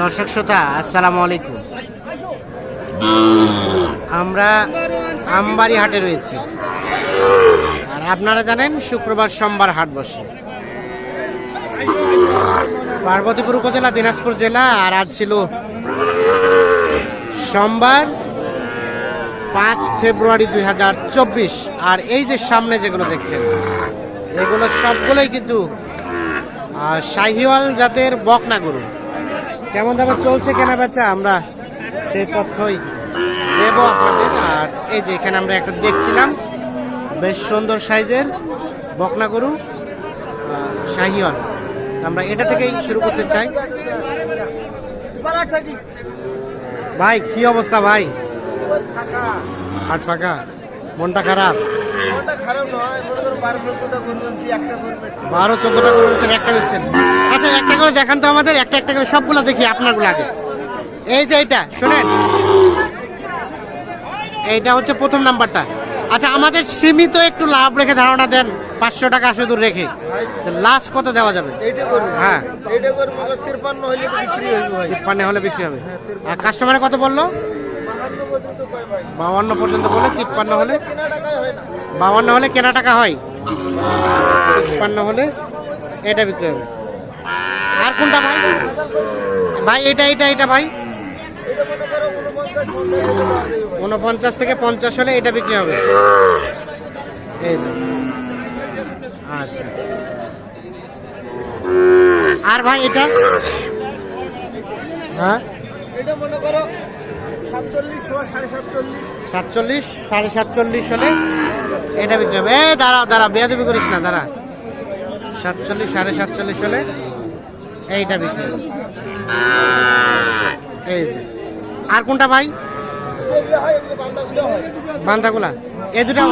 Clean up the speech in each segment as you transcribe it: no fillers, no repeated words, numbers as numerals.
দর্শক শ্রোতা আসসালামু আলাইকুম। আমরা আমবাড়ি হাটে রয়েছি, আর আপনারা জানেন শুক্রবার সোমবার হাট বসে। পার্বতীপুর উপজেলা, দিনাজপুর জেলা। আর আজ ছিল সোমবার 5 ফেব্রুয়ারি 2024। আর এই যে সামনে যেগুলো দেখছেন, এগুলো সবগুলোই কিন্তু শাহিওয়াল জাতের বকনা গরু। কেমন দামে চলছে কেনা বেচা আমরা সেই তথ্যই দেব আপনাদের। আর এই যে এখানে আমরা একটা দেখছিলাম বেশ সুন্দর সাইজের বকনা গরু শাহিওয়াল, আমরা এটা থেকেই শুরু করতে চাই। ভাই কি অবস্থা ভাই? হাট ফাঁকা, মনটা খারাপ? 12-14টা করে বলছেন, একটা বেচছেন। আচ্ছা একটা করে দেখান তো আমাদের, একটা একটা করে সবগুলা দেখি আপনারগুলো আগে। এই যে এইটা শোনেন, এইটা হচ্ছে প্রথম নাম্বারটা। আচ্ছা আমাদের সীমিত একটু লাভ রেখে ধারণা দেন, 500 টাকা শুধু রেখে লাস্ট কত দেওয়া যাবে? হ্যাঁ 53 হলে বিক্রি হবে। আর কাস্টমারে কত বললো? 52 পর্যন্ত বলে। 53 হলে, 52 হলে কেনা টাকা হয়, 53 হলে এটা বিক্রি হবে। আর কোনটা ভাই? ভাই এটা এটা এটা ভাই 49 থেকে 50 হলে এটা বিক্রি হবে। এই যে আচ্ছা। আর ভাই এটা? হ্যাঁ এটা মনে করো 47, 47.5 হলে এটা বিক্রি হবে। এই দাঁড়া দাঁড়া, বেয়াদবি করিস না, দাঁড়া। 47, 47.5 হলে এইটা বিক্রি হবে। এই যে আর কোনটা ভাই? বান্দাগুলা এই দুটা।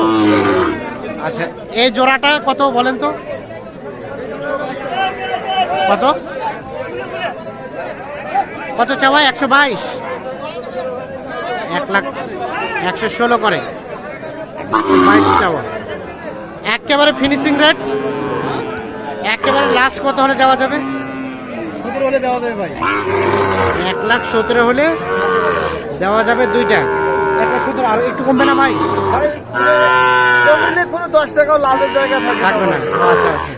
আচ্ছা এই জোড়াটা কত বলেন তো? কত কত চাওয়া? 122, 1,01,16 করে 22 চাওয়া। একেবারে ফিনিশিং রেট, একেবারে লাস্ট কত হলে দেওয়া যাবে? 17 হলে দেওয়া যাবে ভাই। 1,17 হলে দেওয়া যাবে দুইটা। 1,17 আর একটু কমবে না ভাই? কোনো 10 টাকাও লাভের জায়গা থাকবে না। আচ্ছা আচ্ছা,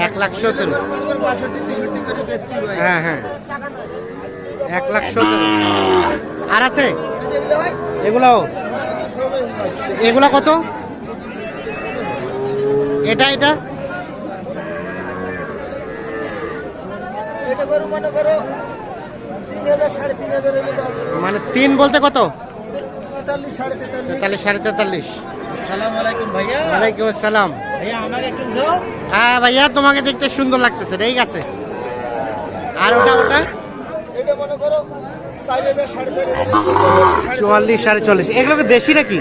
1,17। হ্যাঁ হ্যাঁ 1,17। আর আছে এগুলাও? এগুলা কত? এটা এটা মানে 3 বলতে কত? 43, 43.5। ওয়ালাইকুম আসসালাম। হ্যাঁ ভাইয়া তোমাকে দেখতে সুন্দর লাগতেছে, ঠিক আছে। আর ওটা ওটা 44, 44.5। এগুলো কি দেশি নাকি?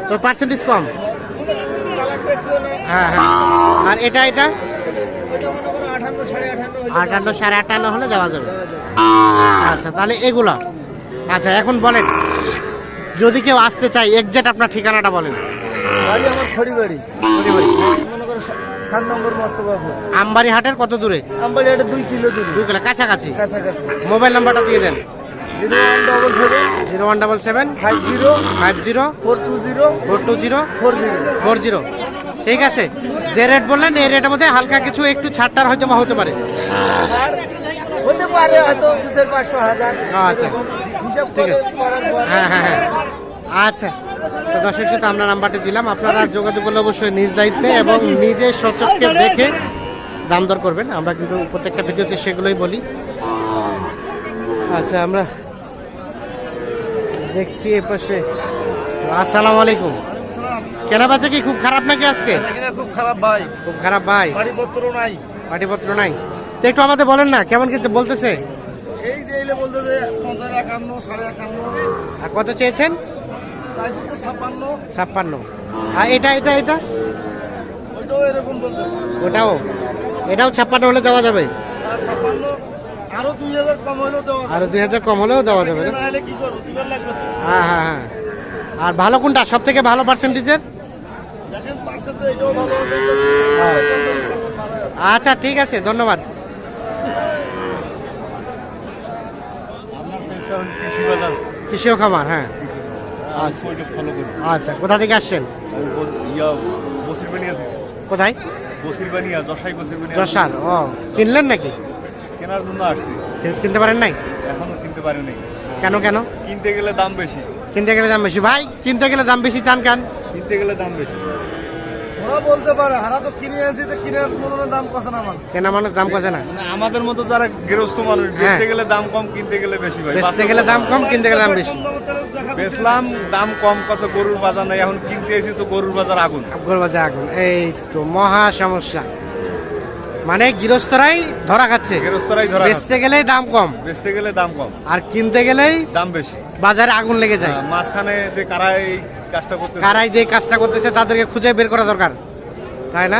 তোর পার্সেন্টেজ কম? হ্যাঁ হ্যাঁ। আর এটা এটা 58, 58.5 হলে দেওয়া যাবে। আচ্ছা তাহলে এগুলা। আচ্ছা এখন বলেন, যদি কেউ আসতে চাই এক্সাক্ট আপনার ঠিকানাটা বলেন। বাড়ি আমার খড়িবাড়ি। মনে করো 7 নম্বর মোস্তফাপুর। আমবাড়ি হাটের কত দূরে? আমবাড়ি হাটের 2 কিলো দূরে। 2 কিলো কাছাকাছি। কাছাকাছি। মোবাইল নাম্বারটা দিয়ে দেন। 0177 50 420 40। ঠিক আছে, যে রেট বললেন এই রেটের মধ্যে হালকা কিছু একটু ছাড়টার হয়তো বা হতে পারে। হতে পারে হয়তো 200-500-1000। আচ্ছা ঠিক আছে। হ্যাঁ হ্যাঁ হ্যাঁ আচ্ছা। তো দর্শক সাথে আমরা নাম্বারটি দিলাম, আপনারা যোগাযোগ করলে অবশ্যই নিজ দায়িত্বে এবং নিজে সচক্ষে দেখে দাম দর করবেন। আমরা কিন্তু প্রত্যেকটা ভিডিওতে সেগুলোই বলি। আচ্ছা আমরা দেখছি এ পাশে। আসসালামু আলাইকুম। কেনা বেচা কি খুব খারাপ নাকি আজকে? খুব খারাপ ভাই। খুব খারাপ ভাই। বাড়িপত্র নাই। বাড়িপত্র নাই তো একটু আমাদের বলেন না কেমন কিছু বলতেছে? এই দিলে বলতেছে 51, 51.5। আর কত চেয়েছেন? চাইছি তো 56। 56। আর এটা এটা এটা ওইটাও এরকম বলতেছে। এটাও 56 হলে দেওয়া যাবে। 56 আরো 2000 কম হলেও দেওয়া যাবে। আরো 2000 কম হলেও দেওয়া যাবে। নাহলে কি করব? দিবার লাগবে। হ্যাঁ হ্যাঁ হ্যাঁ। আর ভালো কোনটা সব থেকে ভালো পার্সেন্টেজের? দেখেন পার্সেন্ট তো এটাও ভালো আছে। আচ্ছা ঠিক আছে, ধন্যবাদ। কৃষিও খামার, হ্যাঁ। আচ্ছা ওইটা ফলো করি। আচ্ছা, কোথা থেকে আসছেন? বসিরবানিয়া থেকে। কোথায়? বসিরবানিয়া, যশাই বসিরবানিয়া। যশার। ও, কিনলেন নাকি? কেনার জন্য আসছি, কিনতে পারেন নাই? এখনো কিনতে পারিনি। কেন কেন? কিনতে গেলে দাম বেশি। কিনতে গেলে দাম বেশি? ভাই, কিনতে গেলে দাম বেশি চান কেন? কিনতে গেলে দাম বেশি। ওরা বলতে পারে হারা তো কিনে আনছি, তো কিনে মনে দাম কষে না মানুষ। কেনা মানুষ দাম কষে না। মানে আমাদের মতো যারা গৃহস্থ মানুষ, বেচতে গেলে দাম কম, কিনতে গেলে বেশি ভাই। বেচতে গেলে দাম কম, কিনতে গেলে দাম বেশি। বেচলাম দাম কম, কত গরুর বাজার নাই, এখন কিনতে এসেছি তো গরুর বাজার আগুন। গরু বাজার আগুন, এই তো মহা সমস্যা। মানে গৃহস্থরাই ধরা খাচ্ছে, গৃহস্থরাই ধরা খাচ্ছে। বেচতে গেলেই দাম কম, বেচতে গেলে দাম কম, আর কিনতে গেলেই দাম বেশি। বাজারে আগুন লেগে যায়। মাঝখানে যে কারা এই কাজটা করতেছে, কারাই যে কাজটা করতেছে তাদেরকে খুঁজে বের করা দরকার, তাই না?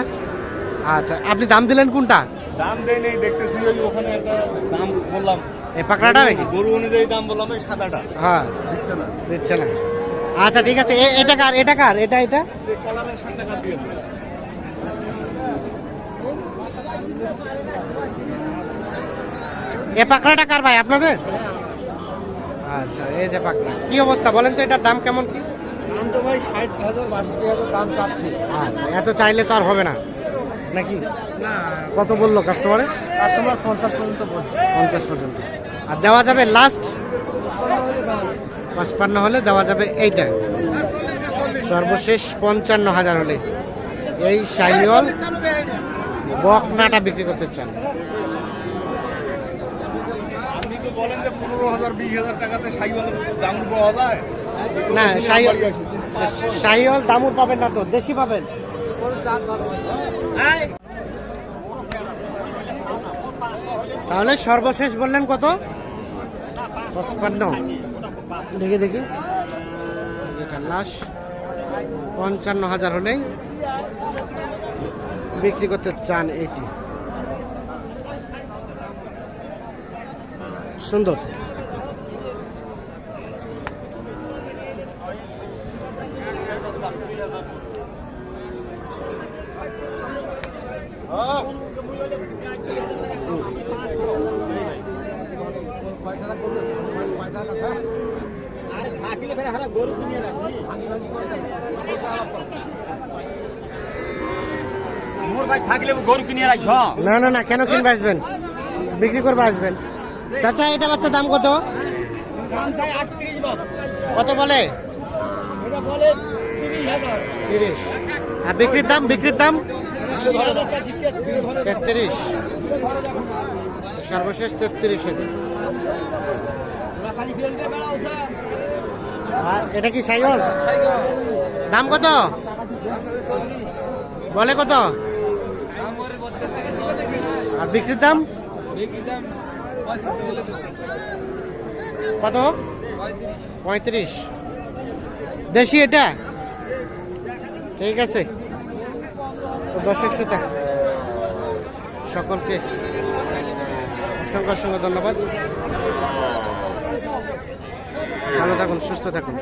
আচ্ছা, আপনি দাম দিলেন কোনটা? দাম দেয় নেই, দেখতেছি ওই ওখানে একটা দাম বললাম, এই পাকড়াটা নাকি? গরু অনুযায়ী দাম বললাম, ওই সাদাটা হ্যাঁ, দিচ্ছে না। দিচ্ছে না। আচ্ছা ঠিক আছে, এটা কার? এটা কার? এটা এটা যে কালারের সাদা কাট দিয়েছে। এ পাকড়াটা কার ভাই, আপনাদের? আচ্ছা, এই যে পাকড়া, কি অবস্থা বলেন তো, এটার দাম কেমন কি? দাম তো ভাই 60,000 62,000 দাম চাচ্ছি। আচ্ছা, এত চাইলে তো আর হবে না নাকি? না, কত বললো কাস্টমারে? কাস্টমার 50 পর্যন্ত বলছে। 50 পর্যন্ত। আর দেওয়া যাবে লাস্ট 55 হলে দেওয়া যাবে এইটা, সর্বশেষ 55,000 হলে এই শাহিওয়াল বকনাটা বিক্রি করতে চান। আপনি তো বলেন যে 15,000 20,000 টাকাতে শাহিওয়ালের দাম পাওয়া যায় না, শাহিওয়াল দামুর পাবেন না তো, দেশি পাবেন। তাহলে সর্বশেষ বললেন কত? 55। দেখি দেখি, এটা লাস্ট 55,000 হলেই বিক্রি করতে চান। এইটি সুন্দর। না না না, কেন কিনবে আসবেন? বিক্রি করবে আসবেন। চাচা, এটা বাচ্চা দাম কত? কত বলে? 30। আর বিক্রির দাম? বিক্রির দাম 33। সর্বশেষ 33,000। আর এটা কি সাইকেল? দাম কত বলে? কত? আর বিক্রির দাম কত? 35। দেশি এটা? ঠিক আছে, তো দর্শক শ্রোতা সকলকে অসংখ্য অসংখ্য ধন্যবাদ। ভালো থাকুন, সুস্থ থাকুন।